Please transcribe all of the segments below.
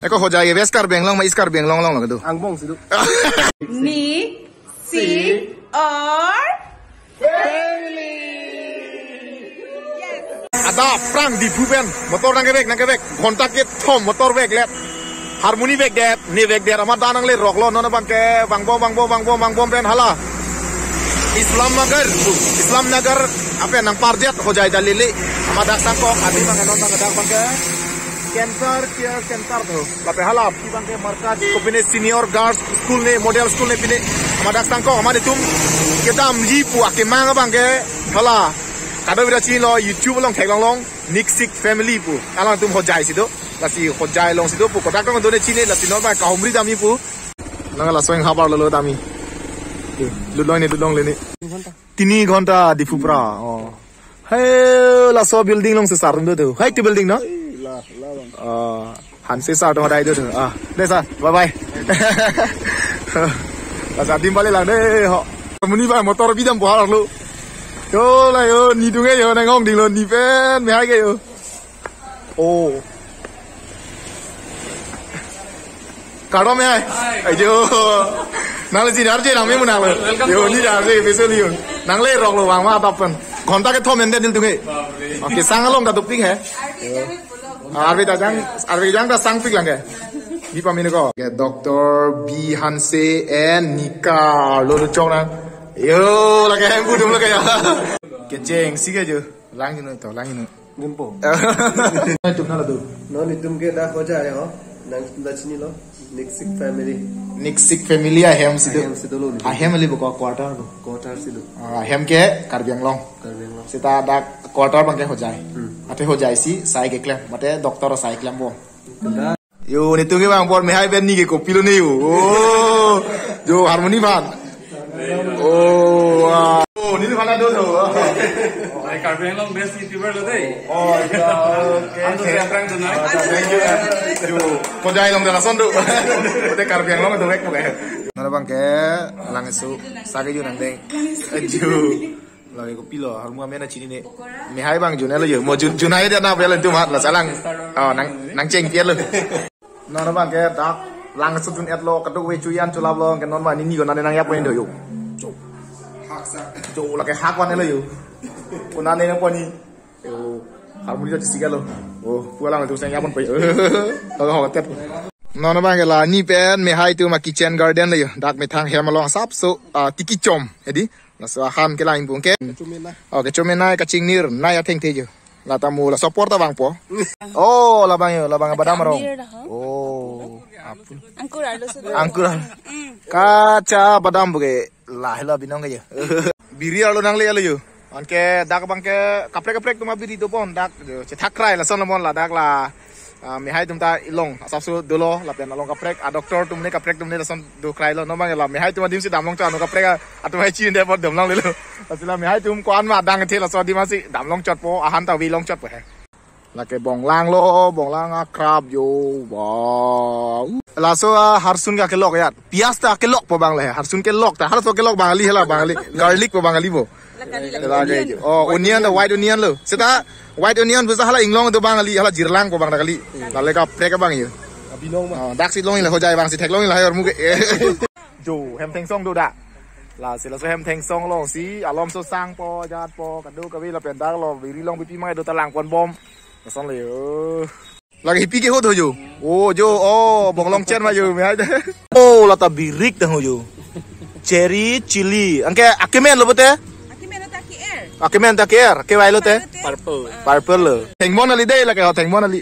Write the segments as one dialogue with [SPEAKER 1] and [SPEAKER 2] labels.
[SPEAKER 1] Eko ho jai ves kar beng long ma iskar beng long long lo
[SPEAKER 2] Ang bong sidu.
[SPEAKER 3] Ni, si, or family.
[SPEAKER 1] Ada perang di Buben, motor nang kebek, kontak ke tom motor bek let, harmoni bek det, ni bek det, amat danang le rock lo, nona bangke, bang bom pen hala. Islam nagar, apa nang parjet, ho jai dalili, amat dak sangkok, adi bang nona dak bangke, cancer care center tu, lape hala, pi bangke markas, kopine senior guards school ne, model school ne pine, amat dak sangkok, amat itu, kita mjipu, akemang bangke, hala. Kadang kita cini lo YouTube long thek long Nixic family pu alang tum hojai situ lasi hojai long situ pu kotak tong done cini lasi normal kahumri dami pu lang la soeng habar lo dami ludong le ni 3 घंटा di Fupra oh hey la so building long se sar ndo tu hai tu building no han se sar to dai tu dai sa bye bye la sa dim balik lang deh ho muni ba motor bidam bo har lo yo là yo ni tung yo nang ngong ding lo ni pen me hai ke yo oh caro me hai ai yo nang le ji dar je nang me mu nang lo yo ni da se be se li yo nang le rok lo wang ma top pen kontak ke thom en den dil tung e oke sang long da tuk pik hai arve jang da sang pik lang ke di pamine ko ke Dr. B Hanse and Nika lo chong nang yo lagi hem budum lagi ya keceng sih aja langin itu
[SPEAKER 2] Ngumpo.
[SPEAKER 1] itu nala tuh
[SPEAKER 2] No ni tum ke dah ho jai ho. Nang lachni lo. Nixic
[SPEAKER 1] family ahem situ
[SPEAKER 2] sidu lo.
[SPEAKER 1] ahem ali buka quarter
[SPEAKER 2] sidu.
[SPEAKER 1] ahem ke karbiang long sita ada quarter bangke ho jai ate ho jai si sai ke klem mate doktor sai klem bo yo ni tu ke bang por me hai ben ni ke kopi lo ni yo oh jo harmoni ban oh wow ni tu mana dulu
[SPEAKER 4] Ay Carbiang long best YouTuber lo deh.
[SPEAKER 1] oh ya oke
[SPEAKER 4] Ando saya prank tu nak.
[SPEAKER 1] thank you jo ko jai long dala sondu te karbiang long tu wek mo ke nara bang ke lang su sage ju nang deng jo lagi ko pilo harmu amena chini ne me hai bang ju ne lo yo mo ju nai dia na bela tu mat la salang oh nang cheng piet lo nara bang ke dak lang su tun et lo ka du we chu yan chu lab lo ke non ma ni ko na nang yap pen do yo jo la ke hak wan le yo kuna ne na poni yo harmoni jo siga lo oh pulang tu sang yapon pe ho tet non bang ke la ni pen me hai tu ma kitchen garden le yo dak me thang hem long sap so tiki chom edi la so han ke lain bung ke oke chomenai ka chingnir na ya theng the yo la tamu la support ta bang po oh la bang badam ro oh apun angkur kaca badam buge la hela binong ke yo biri alo nang le yo anke dak bang ke kaprek tu ma biri to pon dak che thakrai la son mon la dak la me hai tum ta ilong asap su dolo la pen along kaprek a doctor tum ne kaprek tum ne la son do krai lo no bang la me hai tum dim si dam long cha no kaprek a tum hai chin de bod dam long le lo asila me hai tum kwan ma dang the la so di ma si dam long chot po a han ta wi long chot po he la ke bong lang a krab yo wow la so harsun ka ke lok ya pias ta ke lok po bang le harsun ke lok ta har so ke lok bang ali hela bang ali garlic po bang ali bo oh onion the white onion lo sita white onion bisa hala inglong to bang ali hala jirlang ko bang nakali la ka prek bang yo
[SPEAKER 2] Binong ma.
[SPEAKER 1] dak si long le ho jai bang si thek long le har mu ke jo hem theng song do da la si la so hem theng song long si alom so sang po jat po ka do ka wi la pen dak lo wi long pi mai do talang pon bom son le lagi pi ke ho do yo oh jo oh bong long chen ma yo me hai oh la ta birik da ho yo cherry chili angke akimen lo bote Akimen ta care ke wai lo te purple lo thengmon ali dei la ke thengmon ali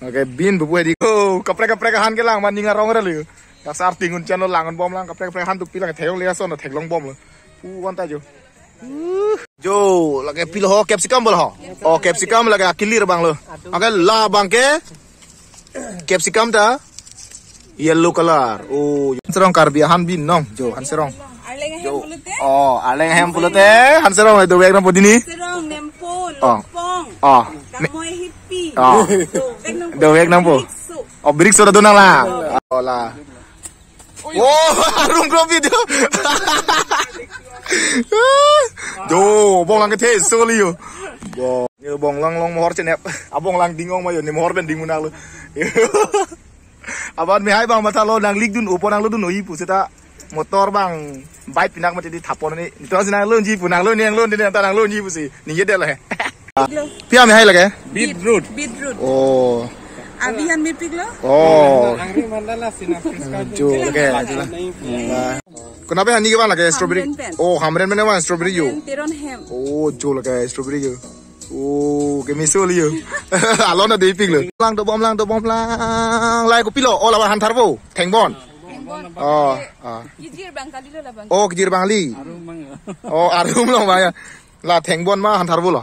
[SPEAKER 1] oke bin bu di oh kaprek han ke lang man ninga rong re lo ka sar tingun chen lo lang bom lang kaprek han tu pi lang theng le son thek long bom lo wan ta jo jo lagi pil ho capsicum bol ho oh capsicum lagi akilir bang lo oke la bang ke capsicum ta yellow color oh serong karbia han bin nong jo han serong oh aleng hem pulute han serong itu wek nang podini
[SPEAKER 3] Serong nempo
[SPEAKER 1] oh
[SPEAKER 3] lopong
[SPEAKER 1] oh
[SPEAKER 3] kamoy hippie
[SPEAKER 1] oh do wek nang po oh brik sudah donang lah oh lah oh harum kopi tu do bong lang ke the soli yo bo yo bong lang mohor cenep abong lang dingong ma yo ni mohor ben dingunak lu Aban mehai bang mata lo nang lik dun upo nang lo dun oi pu seta motor bang bike pinak mati di thapon ni. Itu asina lo ji pu nang lo ni nang lo ni nang lo ji pu si. Ni ye del hai. Pia mehai lage?
[SPEAKER 4] Beetroot.
[SPEAKER 3] Beetroot.
[SPEAKER 1] Oh.
[SPEAKER 3] Abi han me piglo?
[SPEAKER 1] Oh.
[SPEAKER 4] Angry mandala sina friska.
[SPEAKER 1] Jo lage. Kenapa ni ke bang lage strawberry? Oh, hamren mana bang strawberry yo.
[SPEAKER 3] Teron hem.
[SPEAKER 1] Oh, jo lage strawberry yo. Oh, cái miso liyo. Alon na dei piglo. Lang do bom lang. Lai ko pilo. Oh, lawan hantar bo. Tengbon. Oh,
[SPEAKER 3] Kijir bang kali lo lah bang.
[SPEAKER 1] Oh, kijir bang li. Oh, arum lo bang ya. La tengbon ma hantar bo lo.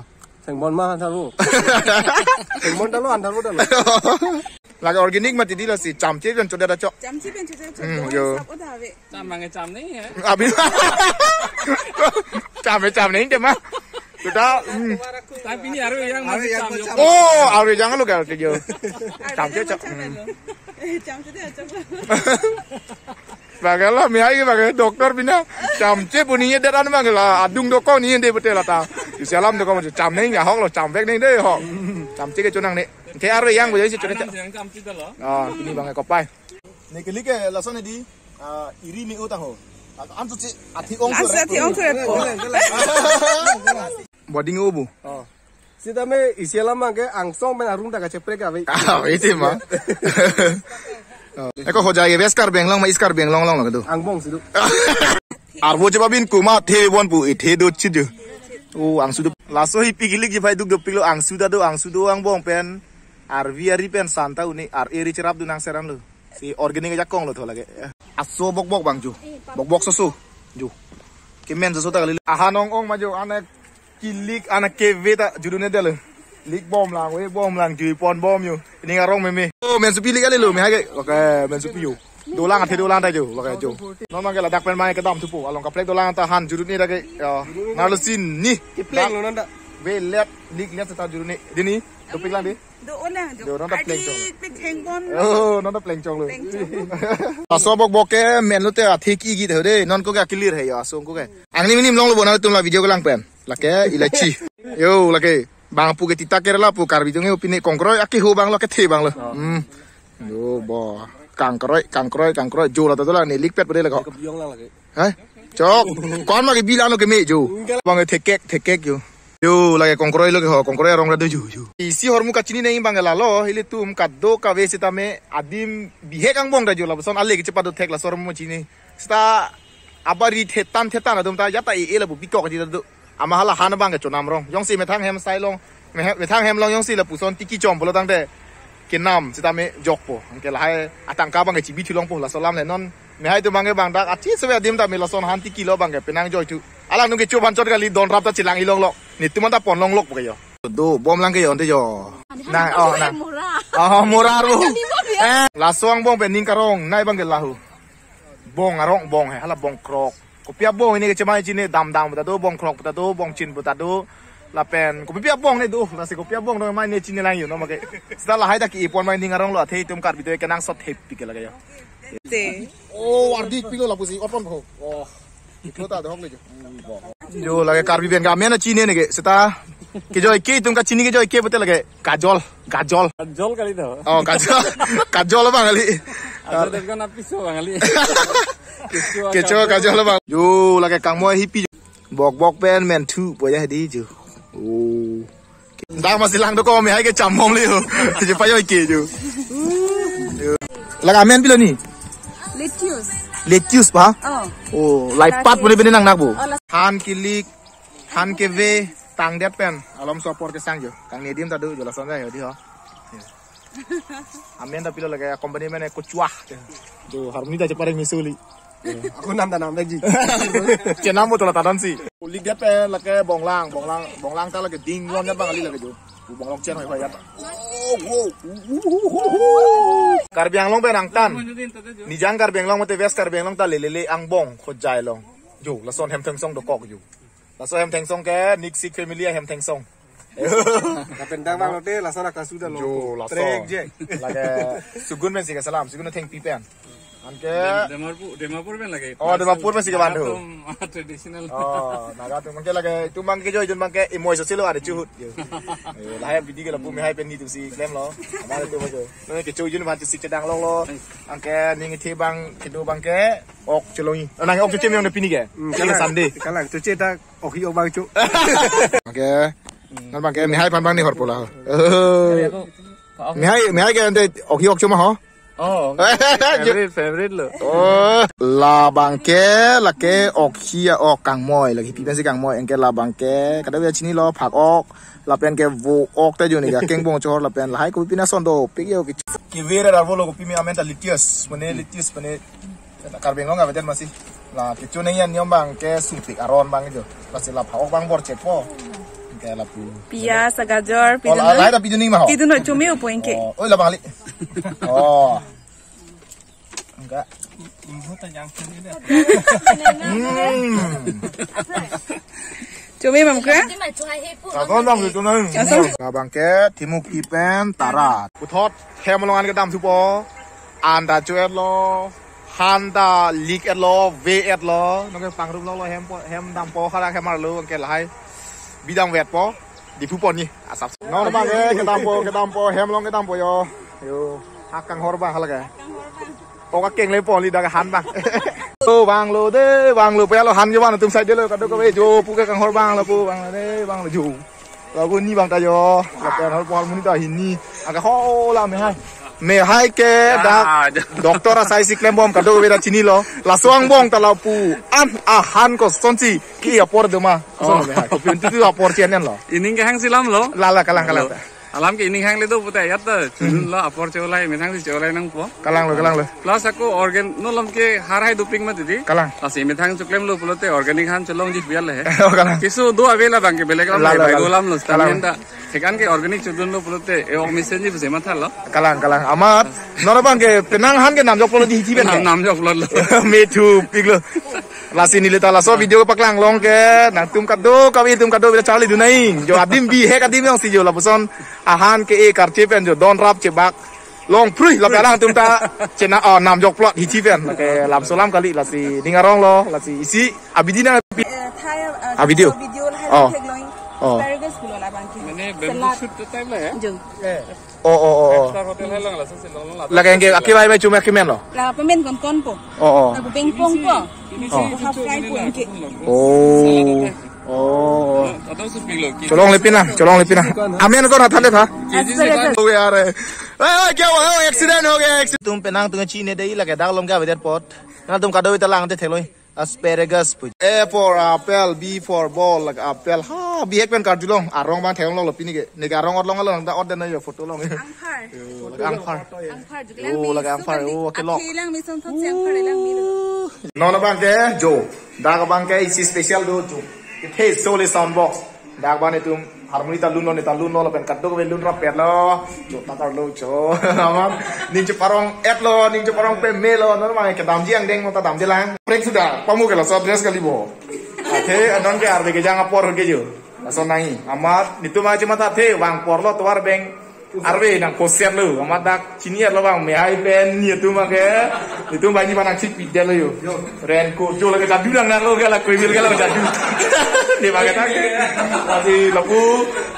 [SPEAKER 2] Tengbon mah hantar bu. Tengbon dah lo hantar bu dah lo.
[SPEAKER 1] Lagi organik mati di lo si camci dan coda cok.
[SPEAKER 3] Camci ben cuci.
[SPEAKER 1] Yo.
[SPEAKER 3] Udah we.
[SPEAKER 4] Cam mangai cam ni ya.
[SPEAKER 1] Abis. Cam ni dia mah. Sudah.
[SPEAKER 4] Tapi ni aru yang masih cam.
[SPEAKER 1] Oh, aru jangan lo kalau kerja. Camci cok.
[SPEAKER 3] Camci dia cok.
[SPEAKER 1] Bagailah mihai bagai dokter bina camce puninya deran bagailah adung doko ni ende betul lah ta. Di salam doko macam cam ni nggak hok lo cam bek ni deh hok. Camce ke cunang ni. Kayak aru yang boleh sih cunang.
[SPEAKER 4] Yang cam kita lo.
[SPEAKER 1] Ah, ini bagai kopai. Ni kali ke lasan ni di iri mi utang ho. Antu ci ati ong ko.
[SPEAKER 3] Ati ong ko.
[SPEAKER 1] Boding ubu.
[SPEAKER 2] Oh. Sita me isialam mah ke angsong ben arung tak cepre ka we.
[SPEAKER 1] Ah, itu mah. Eko ho jaya beskar benglong ma iskar benglong long lagado.
[SPEAKER 2] Angbong situ.
[SPEAKER 1] Arbo coba bin kuma the bon pu the do chidu. Oh ang sudu laso hi pigilik ji pai duk do pilo ang suda do ang sudo ang bong pen arvi ari pen santa uni ar eri cerap du nang seran lo. Si organik jakong lo tholage. Aso bok bang ju. Bok soso. Ju. Kemen soso ta kali. Ahanong ong maju anak kilik anak keve ta judune dele. Lik bom lang we bom lang ju pon bom yo. Ini ngarong meme. Oh men supi lik kali lo me hage. Oke men supi yo. Dolang ate dolang ta jo. Oke jo. Nomang ke ladak pen mai ke dam tupu. Along ka plek dolang ta han judune dage. Nalusin ni.
[SPEAKER 2] Pleng lo nanda.
[SPEAKER 1] We let lik let ta judune. Dini topik lang di.
[SPEAKER 3] Do olah jo.
[SPEAKER 1] Do nonton pleng chong.
[SPEAKER 3] Tengbon.
[SPEAKER 1] Oh nonton pleng chong lo. Aso bok ke men lo te athiki gi de de non ko ga clear hai ya so ko ke. Angni minim long lo bona tum la video ko lang pen. Lake ilachi. Yo lake. Bang pu ke tita kere la pu karbi tunge upine kongkroi aki ho bang lo ke the bang lo. Yo bo kangkroi jo la to la ne lik pet bode la ko.
[SPEAKER 2] Kebiong lah lagi.
[SPEAKER 1] Hah? Cok, kon ma ke bilang lo ke me jo. Bang tekek yo. Yo lagi kongkroi lo ke ho kongkroi rong ra do jo. Isi hormu ka chini nei bang la lo hile tum kaddo ka ve sita me adim bihe kang bong da jo la son alle ke cepat do tek la sormu chini. Sta abari tetan adum ta yata e la bu bikok di do. Amahala han bang ke chonam rong yong si me thang hem sai long me thang hem long yong si la puson tiki chom bolo tang de ke nam sita me jok po ke la hai atang ka bang ke chibi thulong po la solam le non me hai tu bang ke bang dak achi se adim ta me la son han tiki lo bang ke penang joy tu ala nu ke chu ban chot ga li don rap ta chilang ilong lo ni tu man ta pon long lok po ke yo do bom lang ke yo nte yo na mora ru la soang bong pe ning karong nai bang ke lahu bong arong bong hai hala bong krok Kopiah bong ini kecemai cini dam betado bong krok betado bong cin betado lapen kopiah bong ni do nasi kopiah bong dong main ni cini lang yo no make setelah hai tak ipon main ngarong lo athei tum kar bito kenang sot happy ke lagaya oh ardik pilo la pusi opon ko oh itu ta do hok le jo lage kar biben ga mena cini ni ke seta ke jo ke tum ka cini ke jo ke betel lage gajol
[SPEAKER 4] Jol kali tu.
[SPEAKER 1] oh gajol bang kali
[SPEAKER 4] Ada dengan api so bang kali.
[SPEAKER 1] Kecoh kajol bang. Yo lagi kang mo hippie. Bok pen men tu boleh di ju. Oh. Dah masih lang do ko me hai ke chamong le ho. Je pa yo ke ju. Laga men pilo ni. Lettuce pa? Oh, lai pat boleh bene nang nak bu. Han kilik, han ke ve tang det pen. Alam sopor ke sang jo. Kang nedim tadu jo lasan yo di ho. Amen tapi lo lagi company mana kucuah. Do harmoni dah cepat misuli.
[SPEAKER 2] Aku nam tanam lagi.
[SPEAKER 1] Cenam betul lah tadan sih. Lik dia pe lagi bong lang ta lagi ding lon ya bang ali lagi jo. Bong long cen hoi ya. Karbiang long pe nang tan. Ni jang karbiang long mate west karbiang long ta lele ang bong khojai long. Jo lason hem theng song do kok jo. Lason hem theng song ke Nixik family hem theng song.
[SPEAKER 2] Kapendang bang lote lasan akan sudah lo.
[SPEAKER 1] Jo lason. Lagi sugun men sih salam. Sugun thank pipen. Angke.
[SPEAKER 4] Demapur ben lagi.
[SPEAKER 1] Oh, Dimapur masih ke Bandung.
[SPEAKER 4] Tradisional.
[SPEAKER 1] Oh, naga tu mangke lagi tu mangke jo jun mangke imoy so silo ada cuhut. Lahir bidi ke lapu mehai pen ni tu si claim lo. Ada tu majo. Nang ke jun ban si cedang lo. Angke ning thi bang kedu bangke ok celongi. Nang ok cem yang de pini ke. Kala Sunday.
[SPEAKER 2] Kalang tu cita oki obang cu.
[SPEAKER 1] Angke. Nan bangke mehai pan bang ni hor pola. Mehai ke ante ok cuma ho.
[SPEAKER 4] Oh, favorite lo.
[SPEAKER 1] Oh, la bangke la ke ok hia ok kang moy lagi pipen si kang moy engke la bangke kada ya chini lo phak ok la pen ke vo ok ta joni ga keng bong chor la pen la hai ko pina sondo pik yo ki vera dar volo ko pimi amenta litius mane karbeng nga beten masih la ke chune yan nyom bang ke supik aron bang itu masih la phak ok bang bor chepo engke la pu
[SPEAKER 3] Pias, gajor,
[SPEAKER 1] oh la hai ta piduni ma ho
[SPEAKER 3] Kiduno cumi upo engke.
[SPEAKER 1] oh la bang li oh enggak
[SPEAKER 3] Cumi mamkra?
[SPEAKER 1] Kon bang itu nang. Bang ke timuk ipen tarat. Puthot hemalongan ke dam supo. Anda cuet lo. Handa lik et lo, ve et lo. Nang ke pangrum lo hem dam po khala khamar lo ke lai. Bidang vet po. Di pupon ni asap. Nang bang ke dam po hemalong ke dam po yo. Yo hakang hor bang khala ke. Pokok keng le po li da han bang. Bang lo de bang lo pe lo han yo bang tum sai de lo ka do ka we jo pu ka kang hor bang lo pu bang de bang lo ju lo ku ni bang ta yo la pe hor pol mun ta hin ni aga ho la me hai ke da doktor sai si klem bom ka do we da chini lo la suang bong ta la pu an a han ko son si ki ya por de ma so me hai ko pin tu a por chen lo
[SPEAKER 4] Ining ke hang silam lo.
[SPEAKER 1] la kalang
[SPEAKER 4] Alam ke ining hang le do putai yat chun lo apor cholai methang si cholai nang po.
[SPEAKER 1] kalang lo
[SPEAKER 4] Plus aku organ no lam ke harai duping ma didi.
[SPEAKER 1] kalang
[SPEAKER 4] Asi methang chuklem lo pulote organic han cholong ji bial he.
[SPEAKER 1] kalang
[SPEAKER 4] Kisu do avela bang ke beleg lam bai golam lo
[SPEAKER 1] Kalang.
[SPEAKER 4] stamina sekan ke organic chudun lo pulote e omission ji buse mathal lo.
[SPEAKER 1] kalang amat nora bang ke penang han ke nam jok polo di ti ben
[SPEAKER 4] Nam jok lo.
[SPEAKER 1] me too piglo la sini lita la so video paklang long ke nang tum kado bila charli dunaing jo adim bi he kadim yang si jo la puson ahan ke e karche pen jo don rap chebak long prui la pelang tum ta chena nam jok plot hi chi pen ke lam solam kali la si dingarong lo la si isi abidina
[SPEAKER 3] Thai
[SPEAKER 1] video.
[SPEAKER 3] Video lah
[SPEAKER 1] Oh.
[SPEAKER 3] hai glowing.
[SPEAKER 1] Oh.
[SPEAKER 3] Asparagus pula lah bangki.
[SPEAKER 4] Mane bamboo shoot time la he.
[SPEAKER 3] Jeng.
[SPEAKER 1] oh
[SPEAKER 4] Star hotel hai lang la se long la.
[SPEAKER 1] la ke nge akibai bai cuma kimen lo
[SPEAKER 3] Lah pemen kon po.
[SPEAKER 1] oh
[SPEAKER 3] Aku pengpong po. Aku half fry po engke.
[SPEAKER 1] oh
[SPEAKER 4] Atau suping lo.
[SPEAKER 1] Colong lepin ना amen को ना थाले था
[SPEAKER 3] Asparagus.
[SPEAKER 1] हो गया रे ओए क्या हुआ एक्सीडेंट हो गया तुम पेनांग तुम चीने दे लगे दाग लम का वेदर पॉट ना तुम का दो तलांग ते थेलोई asparagus A for apple B for ball like apple ha B ek pen kardulong arong bang thewong lo pini ke ne arong odlong lo da order na yo photo long
[SPEAKER 3] Angkar.
[SPEAKER 1] angpar
[SPEAKER 3] Angkar juga
[SPEAKER 1] Oh, lagi angkar. Oh, oke, lok.
[SPEAKER 3] Lang mi son tot angkar lang mi.
[SPEAKER 1] non bang ke jo da bang ke isi special do jo ke sole sound box da bang ne tum harmoni ta lun lo pen kaddo ke lun rap pet lo jo tatar lo jo amam ning je parong et lo ning je parong pe me lo non bang ke dam jiang deng ta dam jelang prek sudah pamu ke lo so dress kali bo ate adon ke arbe ke jang apor ke jo so nai amat nitu ma cuma ta the wang por lo tuar beng arbe nang kosian lo amat dak chini lo bang me hai pen ni tu ma ke itu banyak panang cik pidel lo yo ren ko jo lagi jadu nang lo ke la kuimil ke la jadu di bagai tak lagi lapu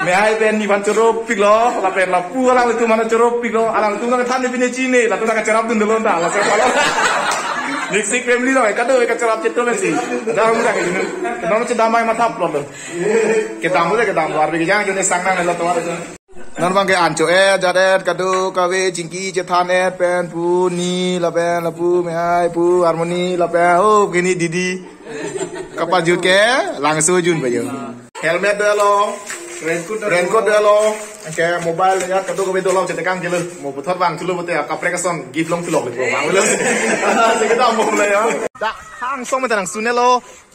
[SPEAKER 1] me hai pen ni ban cerop pik lo la pen lapu alang itu mana cerop pik lo alang tu nang than ni pine chine la tu nang cerap dun lo nda la se palo Nixik family lo kado ka cerap cito mesi dah mu dak ini non ce damai mata upload lo kita mu arbe ke jang jone sang nang lo tuar non bang ke anco jadet kado kawe jingki jethan pen pu ni la pen la pu me hai pu harmoni la pen oh gini didi kapal jut ke langsung jun ba yo helmet de lo raincoat de lo ke mobile ya kado kawe do lo cetekang jelo mo puthot bang tulo bote ka precason gift long tulok le bang le se kita mo le ya da hang song me tanang sunelo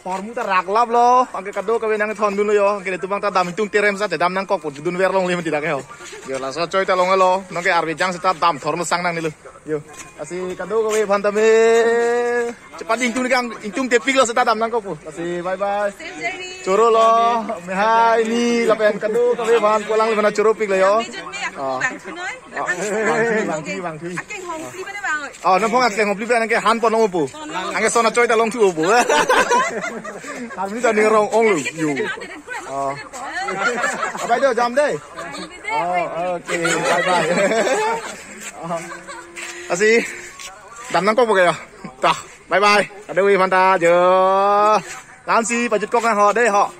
[SPEAKER 1] Hormu ta rak lap lo, angke kado kawe nang thon dun lo yo, angke tu bang ta dam tung terem sa te dam nang kok dun wer long le mati dak yo. Yo la so choi ta long lo, nang ke arbe jang sa dam thor mo sang nang ni lo. Yo, asi kado kawe bhan ta me cepat intung te pik lo sa dam nang kok. Asi bye bye. Coro lo, me hai ni la pen kado kawe bhan pulang le mana coro pik lo yo.
[SPEAKER 3] Bang sunoi.
[SPEAKER 1] Bang thi.
[SPEAKER 3] Akeng hong si mana bang
[SPEAKER 1] 哦，那碰下正我邊邊那個韓國弄部，那個手拿追得弄出部，韓國就你個弄弄路有，哦，拜託站對，哦，OK，拜拜，阿是，đầm nắng có một kìa, ta, bye bye, ở đây phan ta giờ, làm gì bà chụp con họ đây họ.